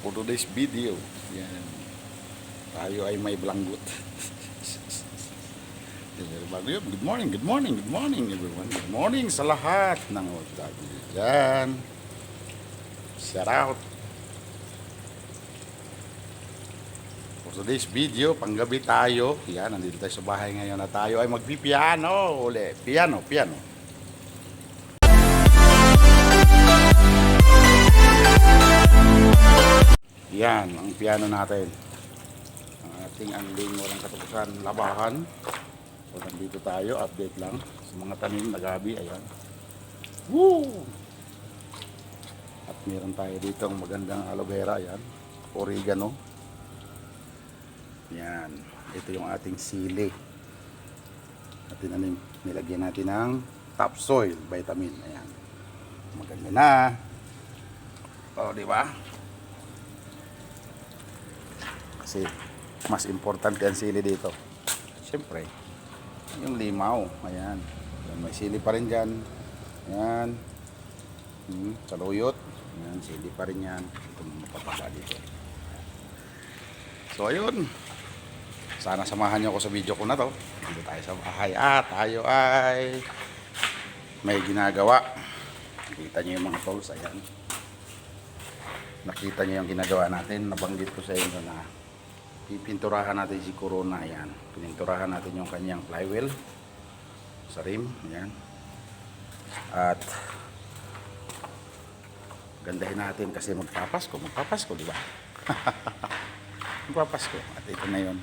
for today's video. Yan. Tayo ay may belanggot. Good morning, good morning, good morning everyone. Good morning sa lahat ng OFW dyan. Shout out. For today's video, panggabi tayo. Yan, nandito tayo sa bahay ngayon na tayo ay magpipiano. Uli, piano. Yan, ang piano natin. Ang ating anling walang katapusan, labahan. So, nandito tayo, update lang sa mga tanim na gabi, ayan. Woo! At meron tayo dito ang magandang aloe vera, ayan. Oregano. Yan, ito yung ating sili. At nilagyan natin ng topsoil vitamin, ayan. Maganda na. O, di ba? Kasi mas importante ang sili dito. Siyempre, yung limaw. Ayan. May sili pa rin dyan. Ayan. Saluyot. Ayan, sili pa rin yan. Ito mapapala dito. So, ayun. Sana samahan nyo ako sa video ko na to. Dito tayo sa bahay. Tayo ay may ginagawa. Nakita nyo yung mga tools. Ayan. Nakita nyo yung ginagawa natin. Nabanggit ko sa inyo na pipinturahan natin si Corona. Ayan. Pininturahan natin yung kanyang flywheel sa rim. Ayan. At gandahin natin kasi magpapasko, di ba? Magpapasko. At ito na yun.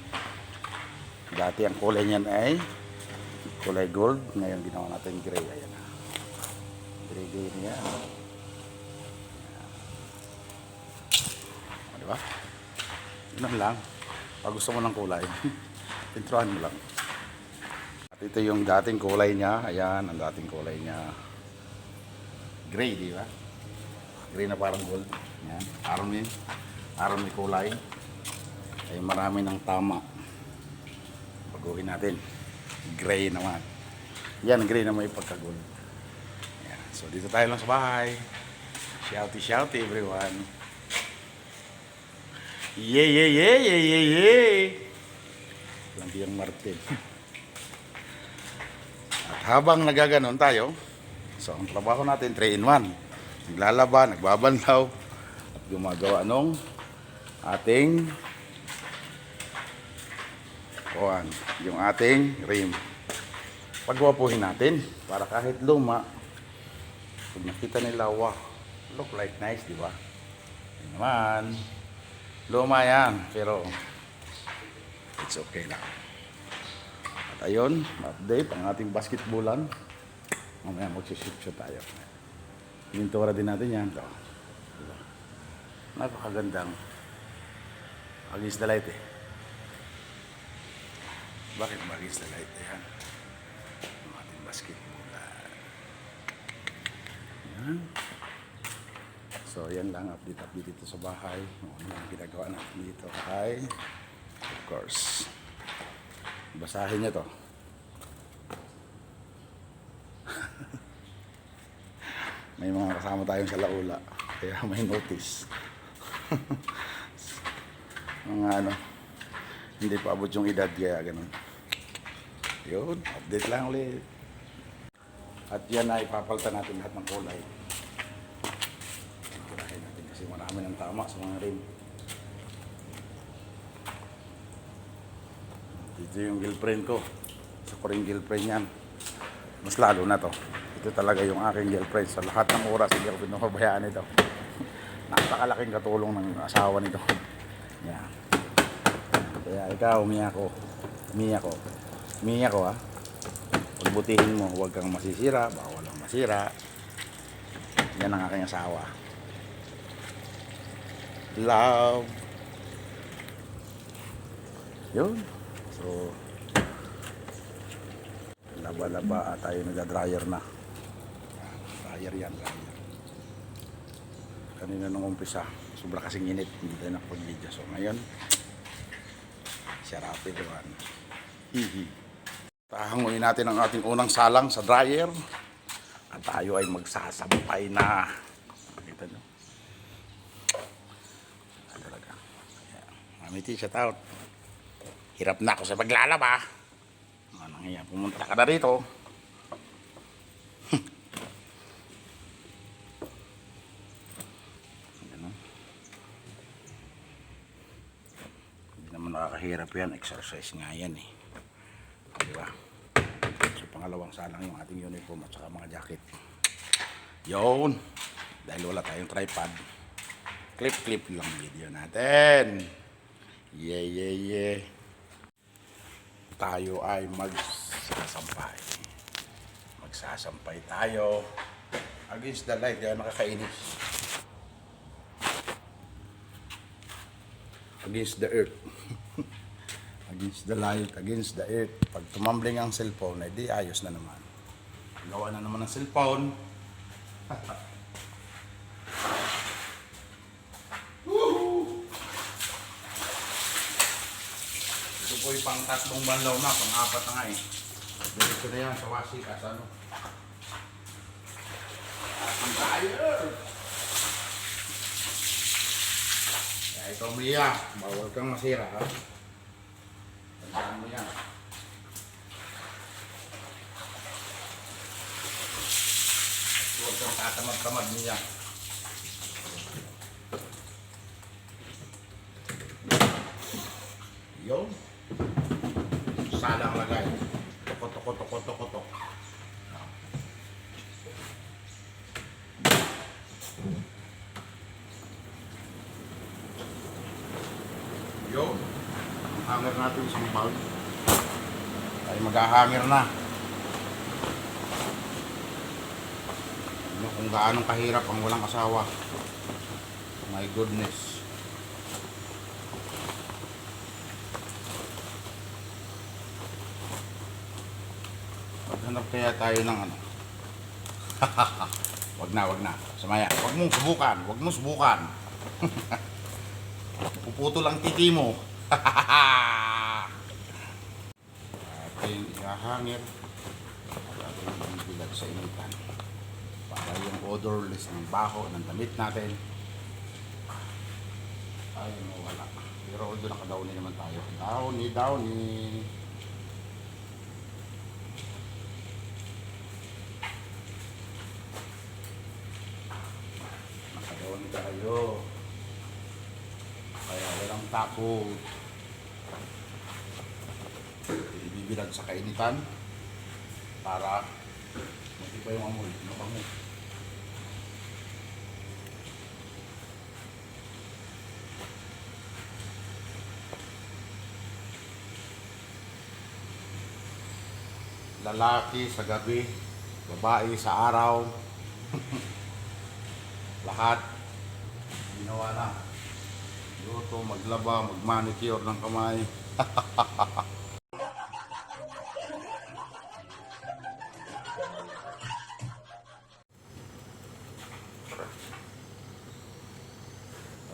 Dati ang kulay niyan ay kulay gold. Ngayon ginawa natin gray. Ayan. Gray niya. Di ba? Yun lang. Pag gusto mo ng kulay, pinturahan mo lang. At ito yung dating kulay niya. Ayan, ang dating kulay niya. Gray, di ba? Gray na parang gold. Ayan. Aron may kulay. Ay marami ng tama. Baguhin natin. Gray naman. Yan, gray na may pagka-gold. Ayan. So, dito tayo lang sa bahay. Shouty everyone. Yay! Lambiang Martin. At habang nagaganon tayo, so ang trabaho natin 3-in-1. Naglalaba, nagbabanlaw, at gumagawa nung ating yung ating rim. Pagwapuhin natin para kahit luma, pag nakita nila, wow, look like nice, di ba? Yan naman. Luma yan, pero it's okay lang. At ayun, update ang ating basketballan. Mamaya magsishoot tayo. Pintura din natin yan. Diba? Napakagandang against the light eh. Bakit ba against the light? Ayan. Ang ating basketballan. Ayan. So, yan lang, update dito sa bahay. Ano ang ginagawa natin dito ay, of course, basahin nyo to. May mga kasama tayong sa laula, kaya may notice. Mga hindi pa abot yung edad, kaya ganun. Yun, update lang ulit. At yan ay papalitan natin lahat ng kulay. Kasi marami ng tama sa mga rim. Dito yung girlfriend ko. Isa ko rin girlfriend yan. Mas lalo na to. Ito talaga yung aking girlfriend. Sa lahat ng oras hindi ako pinapabayaan ito. Napakalaking katulong ng asawa nito. Yan. Kaya ikaw, Mia ko ha. Pagbutihin mo, huwag kang masisira. Bawal lang masira. Yan ang aking asawa. Love. Yun. So, laba-laba at tayo nag-dryer na. Dryer yan. Kanina nung umpisa, sobra kasing init. Hindi tayo nakapag-video. So, ngayon, sarap ito. Tahanguin natin ang ating unang salang sa dryer. At tayo ay magsasampay na. Pakita nyo. Amity, shout out. Hirap na ako sa paglalaba. Anong iya, pumunta ka na rito. Hindi naman nakakahirap yan. Exercise nga yan eh. Diba? So pangalawang salang yung ating uniform at saka mga jacket. Yun. Dahil wala tayong tripod. Clip lang video natin. Yeah. Tayo ay magsasampay. Magsasampay tayo. Against the light, kaya nakakainis. Against the earth. Against the light, against the earth. Pag tumambling ang cellphone, edi ayos na naman. Gawa na naman ng cellphone. Ito po yung pang tatlong banlaw na, pang apat na nga eh. Diretso na yan sa wasikas, ano. Ang tire! Kaya ito Mia, bawal kang masira ha. Tandaan mo yan. Huwag kang tatamad-tamad Mia. Yun. Salang lagay. Tok. Yun. Hanger natin isang bag. Ay mag-hanger na. Ano kung gaano kahirap ang walang asawa. My goodness. Hanap kaya tayo ng ano. Wag na. Samaya. Wag mong subukan. Puputo lang titi mo. Ating ihahangir. Ating bilag sa initan. Para yung odorless ng baho ng damit natin ay mawala. Pero although nakadowny naman tayo. Downy. Tayo. Kaya walang takot. Ibibilag sa kainitan para matibay yung amoy. Mabango. Lalaki sa gabi, babae sa araw. Lahat ginawa na. Luto, maglaba, magmanicure ng kamay.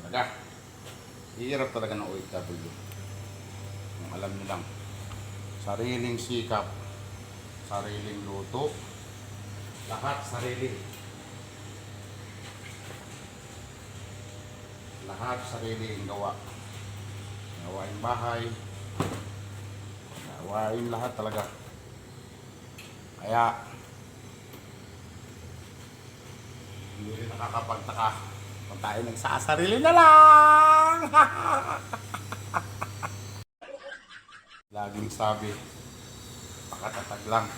Talaga. Hirap talaga ng OFW. Yung alam nyo lang. Sariling sikap. Sariling luto. Lahat sarili. Lahat sariling gawa. Gawain bahay. Gawain lahat talaga. Kaya hindi rin nakakapagtaka kung tayo nagsasarili na lang. Laging sabi, pakatatag lang.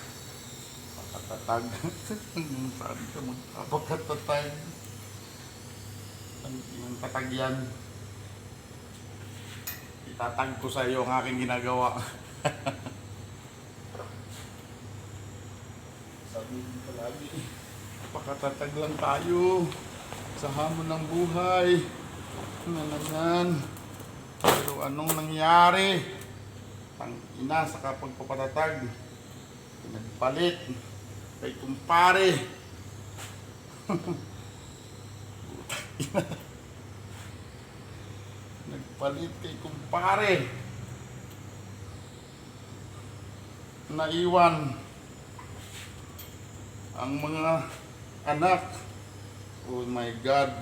Pakatatag. Sabi ka magpapakatatag. Ang tatag yan. Itatag ko sa iyo ang aking ginagawa. Sabihin ko lagi, pakatatag lang tayo sa hamon ng buhay. Nanangan. Pero anong nangyari? Tangina sa kapagpapatatag. Nagpalit kay kumpare. Nagpalit kay kumpare. Naiwan ang mga anak. Oh my God.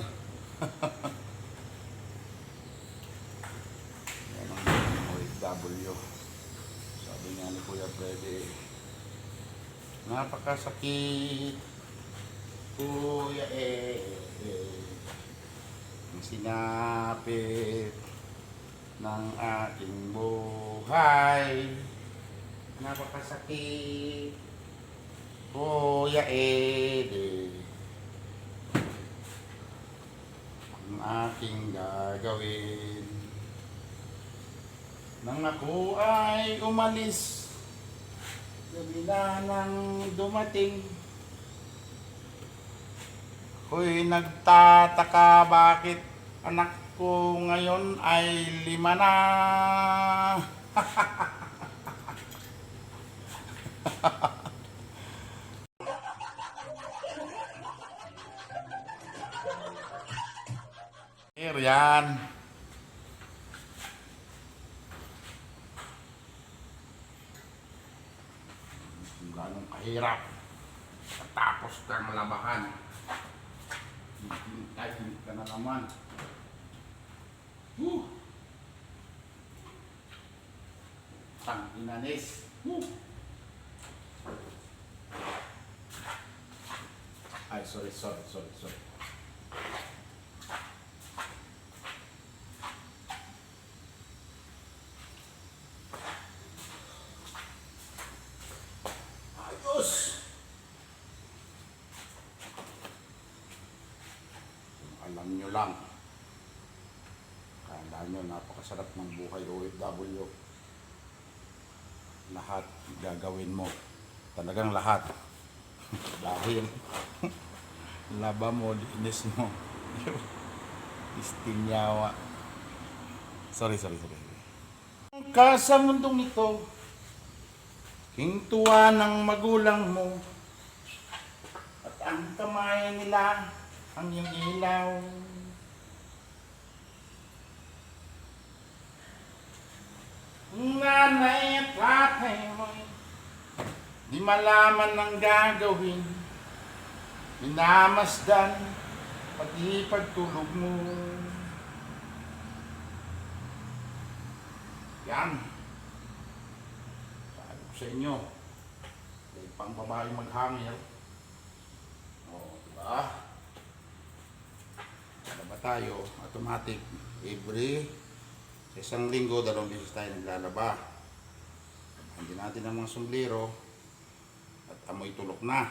OFW. Sabi nga ni Kuya Freddy, napakasakit, Kuya ang sinapit ng aking buhay. Napakasakit, Kuya ang aking gagawin nang ako ay umalis, gabi na nang dumating. Ako'y nagtataka bakit anak ko ngayon ay 5 na. Yan. Kung ganong kahirap tapos kang labahan, hintay ka na naman. Tanginanis. Ay, sorry. Ayos! Alam nyo lang, kala nyo napakasarap ng buhay OFW. Lahat gagawin mo, talagang lahat. Dahil laba mo, linis mo. Istinyawa. Sorry. Ka sa mundong ito, hintuwa ng magulang mo, at ang kamay nila ang iyong ilaw. Nanay at tatay mo'y di malaman ang gagawin, minamasdan pati pagtulog mo. Yan. Sabi ko sa inyo, may pang babae maghangil. O, diba? Ano ba tayo? Automatic. Every isang linggo, 2 beses tayo naglalaba. Hindi natin ang mga sombrero at amoy tulok na.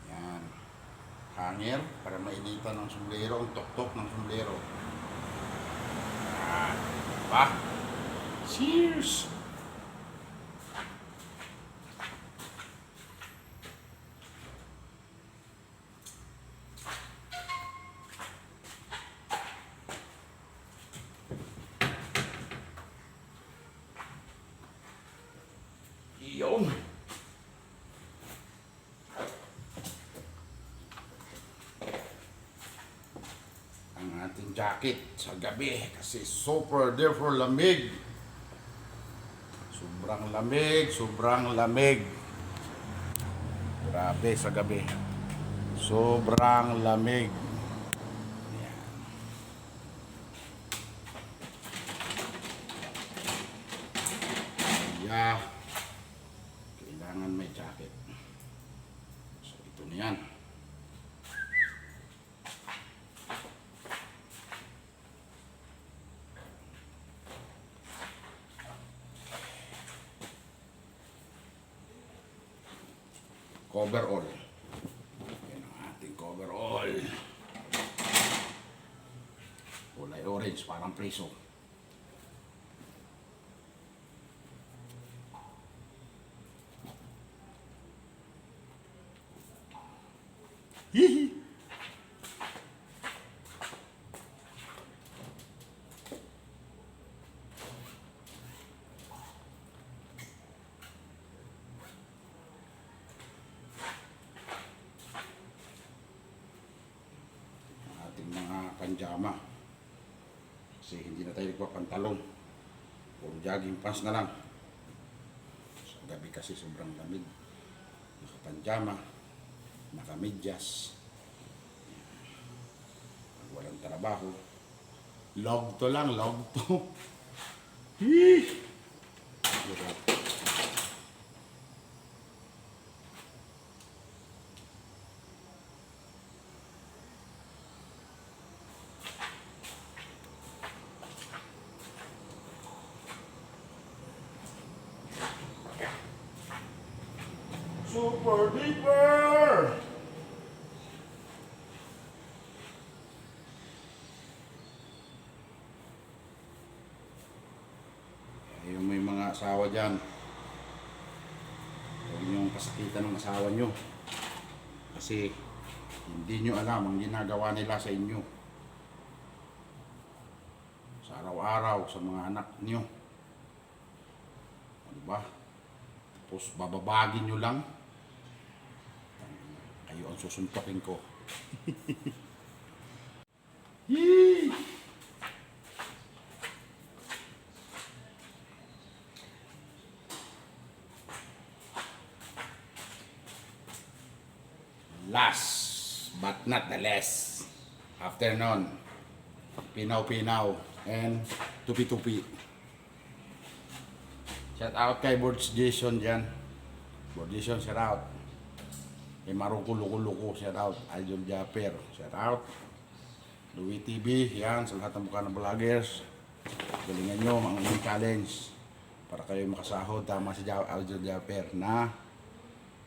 Yan. Hanger para mainitan ng sombrero, ang tuktok ng sombrero. Yan. Diba? Cheers! Yun. Ang ating jacket sa gabi kasi super duper lamig. Sobrang lamig. Grabe sa gabi. Sobrang lamig. Yeah. Kailangan may jacket. So ito na yan. Coverall. Yan ang ating coverall. Kulay orange, parang preso. Hihi! Ating mga panjama. Kasi hindi na tayo nagpapantalong. Puro jogging pants na lang. Sa gabi kasi sobrang lamig. Nakapanjama, nakamedyas. Pag walang trabaho, log to lang, log to. Hirap. Super Deeper! Yung may mga asawa dyan, huwag niyong pasakitan ng asawa niyo. Kasi hindi niyo alam ang ginagawa nila sa inyo. Sa araw-araw, sa mga anak niyo. Ano ba? Tapos bababagin niyo lang. Kayo ang susuntokin ko. Yee! Last but not the least, afternoon, pinaw-pinaw and tupi-tupi. Shout out kay Bords Jason dyan. Bords Jason, shout out. Kay Marong Kuluko, shout out. Idol Japper, shout out. Louie TV, yan, sa lahat ng mukha ng vloggers. Galingan nyo ang inyong challenge para kayo makasahod. Tama si Idol Japper na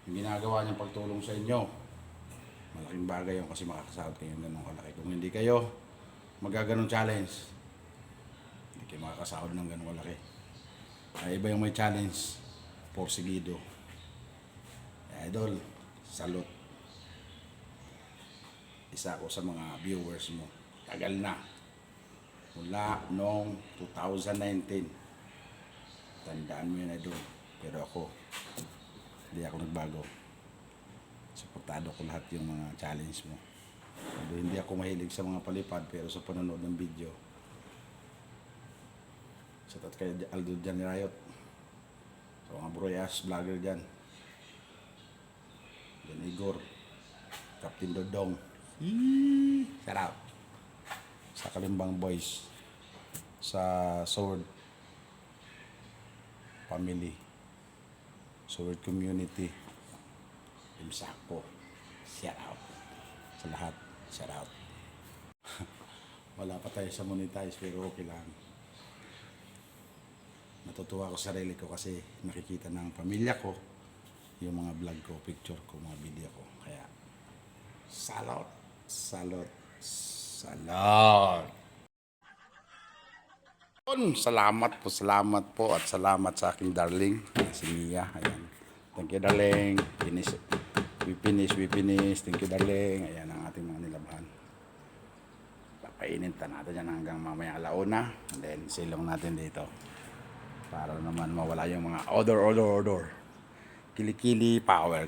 yung ginagawa niyang pagtulong sa inyo. Malaking bagay yun kasi makakasahod kayo ng ganun kalaki. Kung hindi kayo magaganong challenge, hindi kayo makakasahod ng ganun kalaki. Ay, iba yung may challenge, porsigido. Idol, salute. Isa ako sa mga viewers mo. Tagal na. Mula noong 2019. Tandaan mo yun, Idol. Pero ako, hindi ako nagbago. Suportado ko lahat yung mga challenge mo. Although hindi ako mahilig sa mga palipad, pero sa panonood ng video, sa kay Aldo Jan Riot, sa mga Broyas vlogger dyan, Jan Igor, Captain Dodong, sarap, sa Kalimbang Boys, sa Sword Family, Sword Community, Team Sakpo, shout out sa lahat, shout out. Wala pa tayo sa monetize pero okay lang. Natutuwa ko sa sarili ko kasi nakikita ng pamilya ko yung mga vlog ko, picture ko, mga video ko. Kaya salute, salute, salute. Salamat po at salamat sa aking darling, si Mia. Ayan. Thank you, darling. We finish. Thank you, darling. Ayan ang ating mga nilabhan. Papainin natin yan hanggang mamaya alauna. And then, silong natin dito. Para naman mawala yung mga odor. Kilikili power.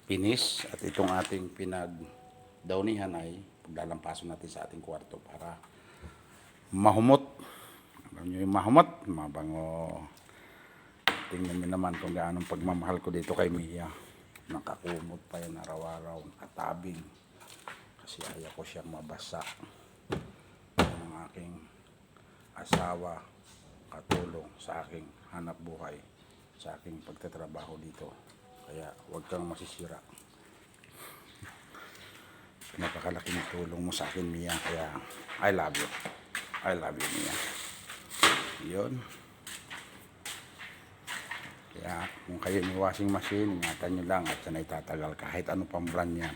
Finish. At itong ating pinagdawnihan ay paglalampason natin sa ating kwarto para mahumot. Alam nyo yung mahumot, mabango. Tingnan nyo naman kung gaano pagmamahal ko dito kay Mia. Nakakumot pa yan araw-araw, nakatabing. Kasi ayaw ko siyang mabasa. Yan ang aking asawa, katulong sa aking hanap buhay, sa aking pagtatrabaho dito. Kaya huwag kang masisira. Napakalaking tulong mo sa akin, Mia. Kaya I love you. I love you, Mia. Yun. Kaya kung kayo may washing machine, ingatan nyo lang at yan ay tatagal. Kahit ano pang brand yan,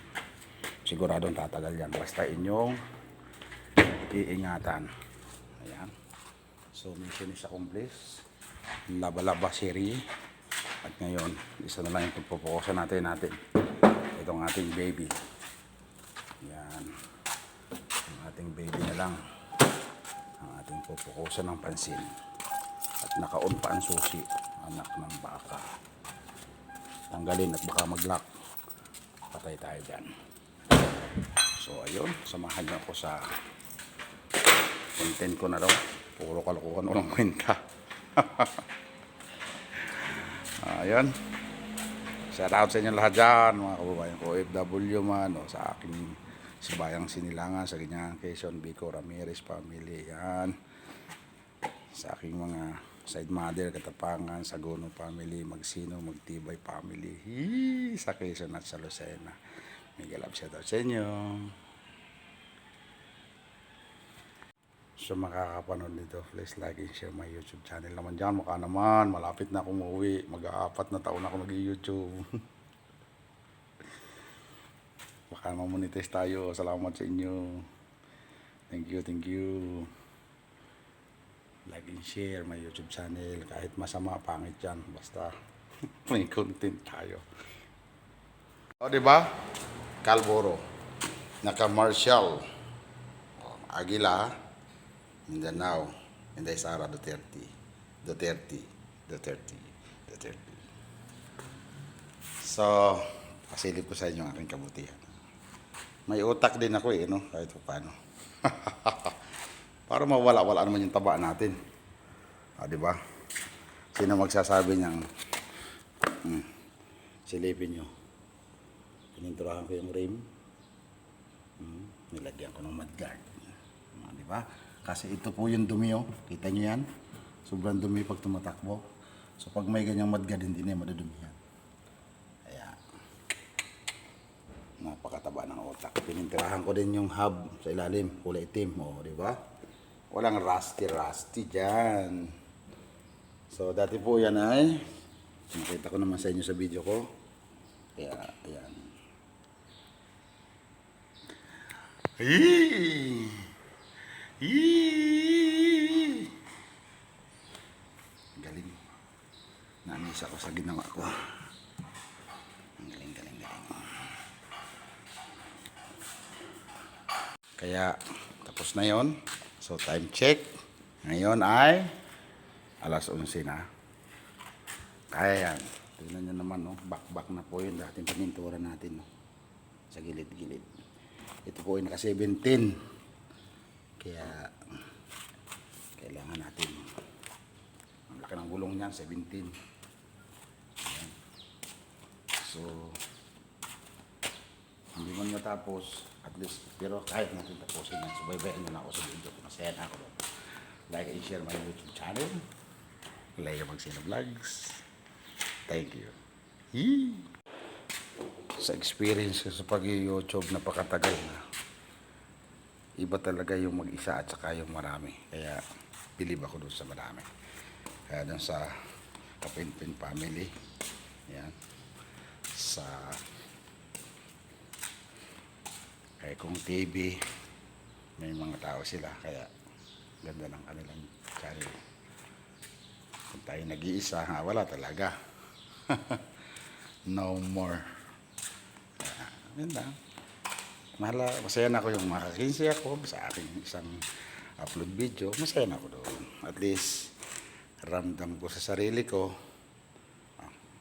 siguradong tatagal yan. Basta inyong iingatan. Ayan. So, mission is accomplished. Laba-laba series. At ngayon, isa na lang yung pagpupukusan natin. Itong ating baby. Ayan. Ang ating baby na lang. Ang ating pupukusan ng pansin. At naka-on pa ang susi. Anak ng baka. Tanggalin at baka mag-lock. Patay tayo dyan. So ayun, samahan niyo ako sa content ko na daw. Puro kalukuhan walang kwenta. Ayun. Shout out sa inyo lahat dyan, mga kababayan ko, OFW man, o sa aking sa Bayang Sinilangan, sa Ganyan, Quezon, Bico, Ramirez family. Yan. Sa aking mga side mother, Katapangan, Sagono family, Magsino, Magtibay family. Sa Quezon at sa Lucena. Mega love shout out sa inyo. So makakapanood nito, please like and share my YouTube channel naman dyan. Mukha naman, malapit na akong umuwi. Mag-4 na taon ako nag-YouTube. Baka mamonetize tayo. Salamat sa inyo. Thank you, thank you. Like and share my YouTube channel. Kahit masama, pangit yan. Basta may content tayo. O, diba? Calboro. Naka-Marshall. Aguila. Mindanao. Inday Sara Duterte. Duterte. So, pasilip ko sa inyo ang aking kabutihan. May utak din ako no? Kahit paano. Para mawala-wala naman yung taba natin. Di ba? Sino magsasabi niyang silipin nyo. Pininturahan ko yung rim. Nilagyan ko ng mudguard. Di ba? Kasi ito po yung dumi, Kita nyo yan? Sobrang dumi pag tumatakbo. So pag may ganyang mudguard, hindi na madudumi yan. Kaya, napakataba ng utak. Pinintirahan ko din yung hub sa ilalim, kulay itim. Di ba? Walang rusty dyan. So dati po yan ay, nakita ko naman sa inyo sa video ko. Kaya, ayan. Galing. Namis ako sa ginawa ko. Galing. Kaya, tapos na yon. So, time check. Ngayon ay alas 11 na. Kaya yan. Tignan nyo naman, back na po yun. Dating panintura natin, sa gilid-gilid. Ito po ay naka 17. Kaya, kailangan natin. Ang laki ng gulong niyan, 17. Ayan. So, hindi man matapos, at least, pero kahit natin tapusin yan, subaybayan nyo na ako sa video. Masaya na ako doon. Like and share my YouTube channel. Leo Magsino Vlogs. Thank you. Sa experience ko sa pag-YouTube, napakatagal na. Iba talaga yung mag-isa at saka yung marami. Kaya, bilib ako doon sa marami. Kaya doon sa Kapinpin family. Yan. Sa kay Kung TV, may mga tao sila. Kaya, ganda ng kanilang channel. Kung tayo nag-iisa, wala talaga. No more. Kaya, ganda. Masaya na ako yung makakinsi ako sa aking isang upload video. Masaya na ako doon. At least, ramdam ko sa sarili ko.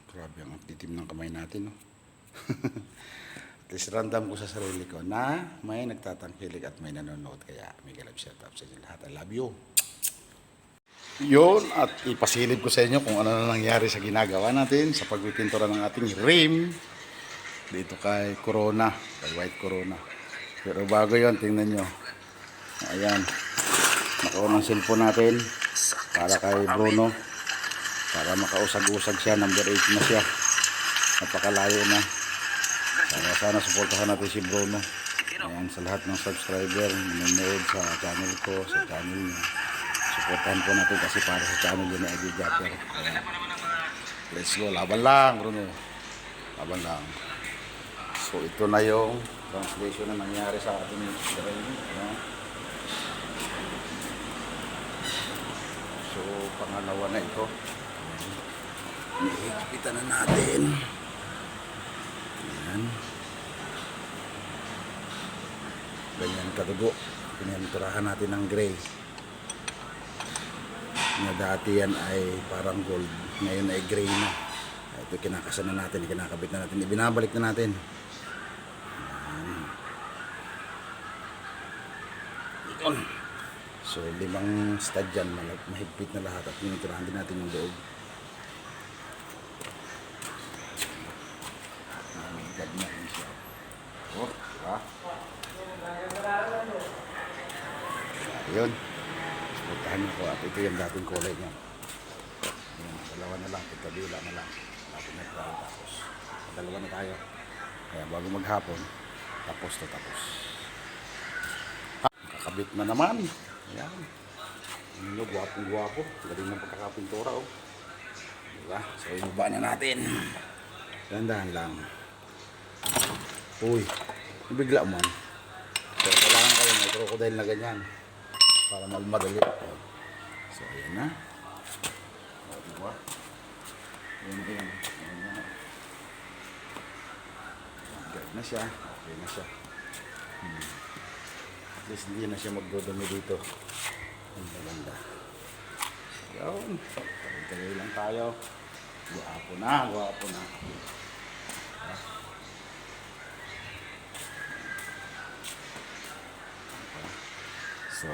Grabe ang titim ng kamay natin, At least, ramdam ko sa sarili ko na may nagtatangkilik at may nanonood. Kaya, may galab shout out sa inyo lahat. I love you. Yun, at ipasilip ko sa inyo kung ano na nangyari sa ginagawa natin sa pagpipintura ng ating rim dito kay Corona, kay White Corona. Pero bago yon, tingnan nyo. Ayan, nakaon ang cellphone natin para kay Bruno, para makausag-usag siya. Number 8 na siya, napakalayo na. Sana supportahan natin si Bruno. Ayan, sa lahat ng subscriber nanonood sa channel ko, sa channel niya, supportahan po natin kasi para sa channel yun na Agri-Japper. Let's go, laban lang Bruno, laban lang. So ito na yung translation na nangyari sa ating Israel. So pangalawa na ito. Hihigpitan na natin. Ayan. Ganyan kadugo. Pininturahan natin ng gray. Na dati yan ay parang gold. Ngayon ay gray na. Ito kinakasan na natin, kinakabit na natin, ibinabalik na natin. So 5 stud dyan, mahigpit na lahat at pininturahan din natin yung loob. Mahigpit na rin siya. Diba? Ayun. Puntahan niyo po at ito yung dating kulay niya. Ayan, dalawa na lang, tigkabila na lang. Natin na tayo tapos. Dalawa na tayo. Kaya bago maghapon, tapos to tapos. Kakabit na naman. Ayan. Ano, guwapo-guwapo. Galing ng pagkakapintura, oh. Diba? So, ibaba na natin. Dandahan lang. Uy, bigla man. So, kailangan kayo may crocodile na ganyan. Para madali. So, ayan na. O, diba? Ayan. Guard na siya. Okay na siya. At least hindi na siya magdodumi dito. Ang maganda. Yun. Tagay lang tayo. Guwapo na. So,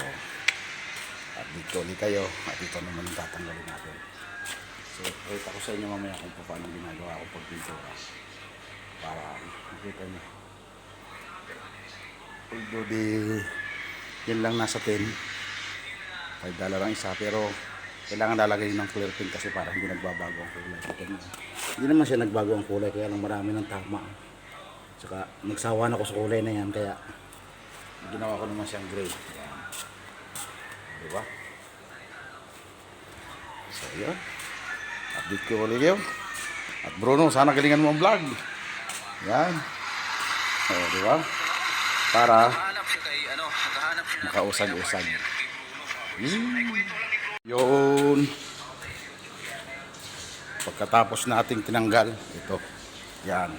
update ko ulit kayo. At ito naman yung tatanggalin natin. So, wait ako sa inyo mamaya kung paano ginagawa ko pag pintura. Para makita nyo. Although yan lang nasa 10. $5 ang isa. Pero kailangan lalagay ng clear paint kasi para hindi nagbabago ang kulay. Hindi naman siya nagbago ang kulay. Kaya lang marami ng tama. Tsaka nagsawa na ako sa kulay na yan. Kaya ginawa ko naman siyang gray. Ayan. Diba? So yun. Update ko ulit kayo. At Bruno, sana galingan mo ang vlog. Yan. O, diba? Para makausag-usag. Yun. Pagkatapos nating tinanggal, ito. Yan.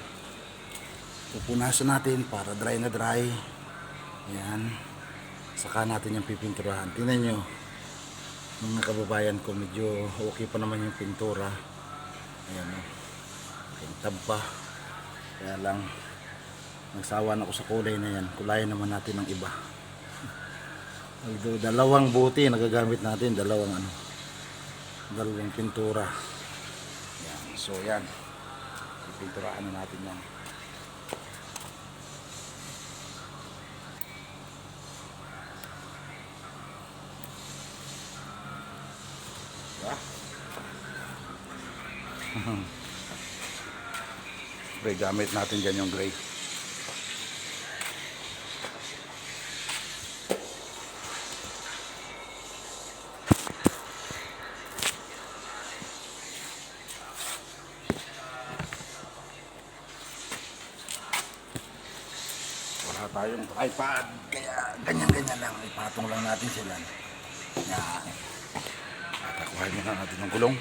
Pupunasan natin para dry na dry. Yan. Saka natin yung pipinturahan. Tingnan nyo. Mga kababayan ko, medyo okay pa naman yung pintura. Ayan o. Kintab pa. Kaya lang, nagsawa na ako sa kulay na yan. Kulayan naman natin ng iba. Dalawang buti nagagamit natin. Dalawang pintura. Yan. So yan. Pipinturahan na natin yan. Gray, gamit natin dyan yung gray. Wala tayong tripod, kaya ganyan-ganyan lang, ipatong lang natin sila. Yan. Tatakuhan muna natin ng gulong.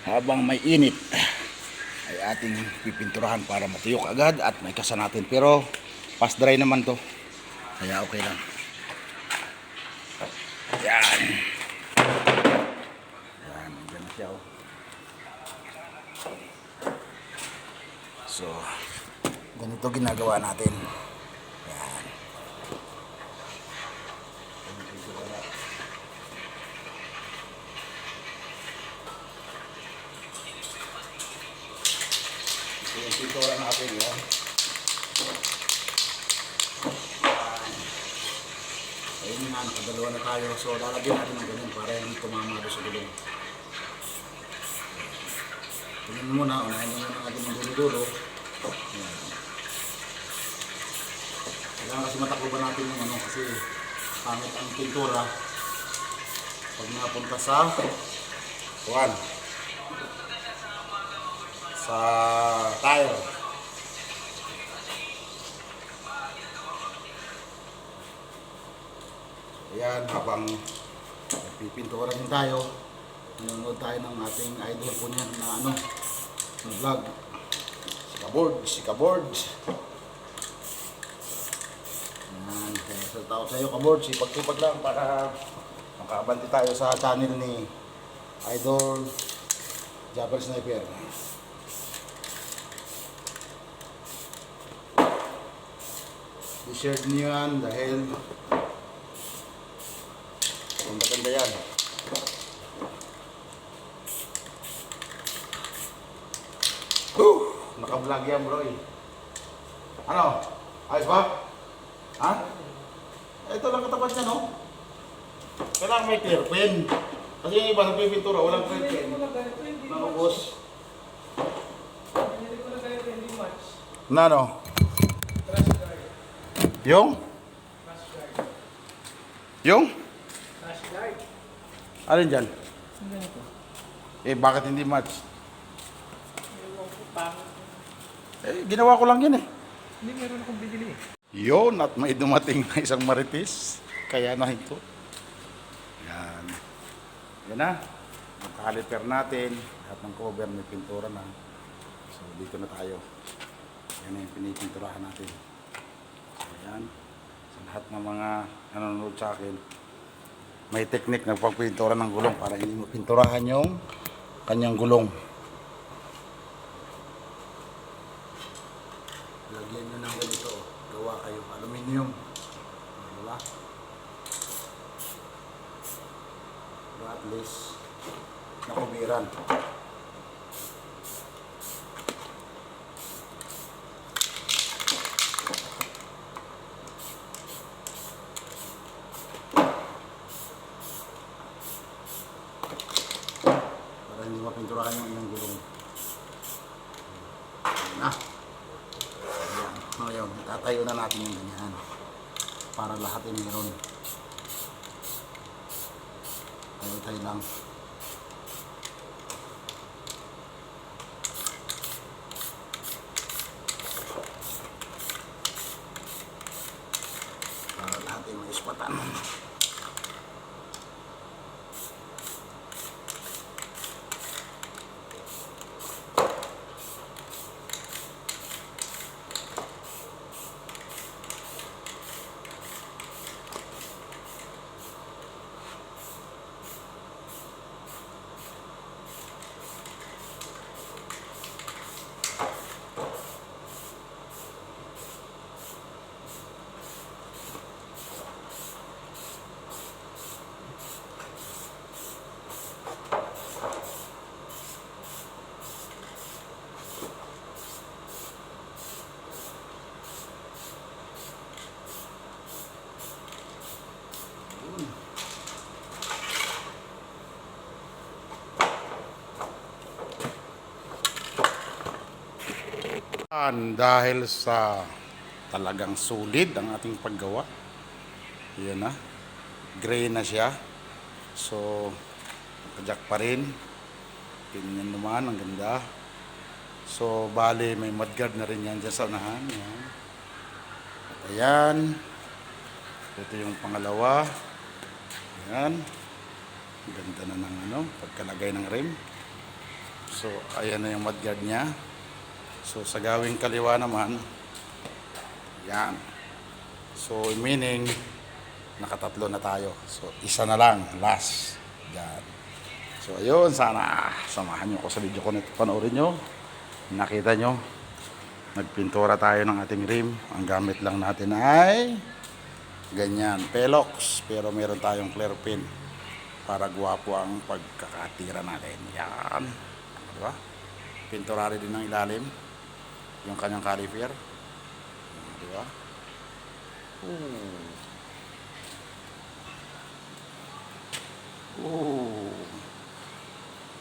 Habang may init ay ating pipinturahan para matuyok agad at may kasa natin. Pero fast dry naman to, kaya okay lang. Yan. Yan, dyan na siya, oh. So ganito ginagawa natin. Yan. Yung pintura natin yun. Ayun nga, nakadalawa na tayo. So lalagyan natin ng ganyan para hindi tumama doon sa gulong. Tingnan mo muna, unahin mo muna natin ng dulo-dulo. Kailangan kasi matakluban natin yung kasi pangit ang pintura pag napunta sa tire. Ayan, habang pipintura din tayo, nanonood tayo ng ating idol po niyan na vlog. Si Kabords. Ayan, kaya sa tao sa'yo Kabords, ipag-ipag lang para makabanti tayo sa channel ni Idol Japper Sniper. I-share niyo yan dahil maganda yan. Naka-vlog yan, bro. Ano? Ayos ba? Ha? Ito lang katapat niya, no? Kailangan may clear pen. Kasi yung iba nagpipintura, walang clear pen. Naubos. Na ano? Yung? Yung? Alin dyan? Eh, bakit hindi match? Ginawa ko lang yun eh. Hindi, meron akong binili. Yun, at may dumating na isang marites. Kaya na ito. Yan. Yan na. Magkakaliper natin. Lahat ng cover may pintura na. So, dito na tayo. Yan na yung pinipinturahan natin. So, yan. Sa lahat ng mga nanonood sa akin, may teknik ng pagpintura ng gulong para hindi mapinturahan yung kanyang gulong. Lagyan nyo ng ganito. Gawa kayo aluminium. Diba? Diba at least nakubiran. Para hindi mapinturahan yung inyong gulong. Na. Ngayon, tatayo na natin yung ganyan para lahat ay meron. Tayo lang. Para lahat ay may ispatan. Dahil sa talagang solid ang ating paggawa. Yan na. Gray na siya. So, kajak pa rin. Tingnan naman, ang ganda. So, bali may mudguard na rin yan dyan sa unahan. Yan. At ayan. Ito yung pangalawa. Yan. Ganda na ng pagkalagay ng rim. So, ayan na yung mudguard niya. So, sa gawing kaliwa naman, yan. So, meaning, nakatatlo na tayo. So, isa na lang, last. Yan. So, ayun, sana samahan nyo ko sa video ko nito. Panoorin nyo. Nakita nyo, nagpintura tayo ng ating rim. Ang gamit lang natin ay ganyan, Pelox. Pero meron tayong clear pin para guwapo ang pagkakatira natin. Yan. Diba? Pintura rin din ng ilalim yung kanyang caliper. Diba?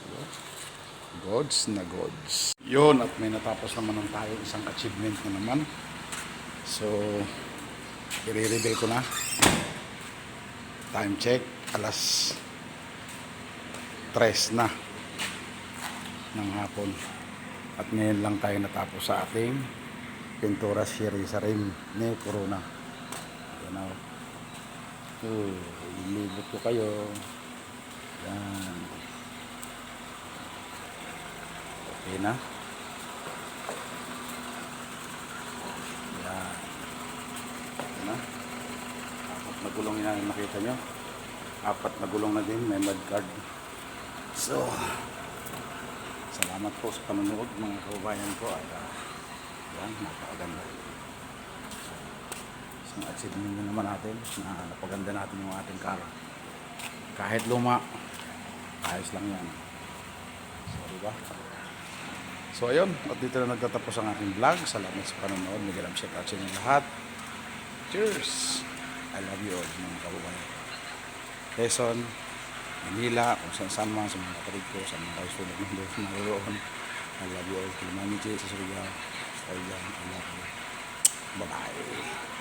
Diba? Gods na gods. Yun, at may natapos naman ng tayo isang achievement na naman. So, i-reveal ko na. Time check, alas 3 na ng hapon. At ngayon lang tayo natapos sa ating pintura series sa rim ni Corona. Yan o. Ilibot ko kayo. Yan. Okay na. Yan. Yan na. Apat na gulong yan ang nakita nyo. Apat na gulong na din. May mudguard. So, salamat po sa panonood mga kababayan ko. At yan, napakaganda. Isang achievement din naman natin na napaganda natin yung ating car. Kahit luma, ayos lang yan. So, diba? So, ayun. At dito na nagtatapos ang ating vlog. Salamat sa panonood. May galam siya sa inyo lahat. Cheers! I love you all mga kababayan. Quezon, Manila, kung saan man sa mga kapatid ko, sa mga kaisulog ng Diyos naroon. I love you all. Kay Mami Che sa Surigao. I love you. Bye-bye.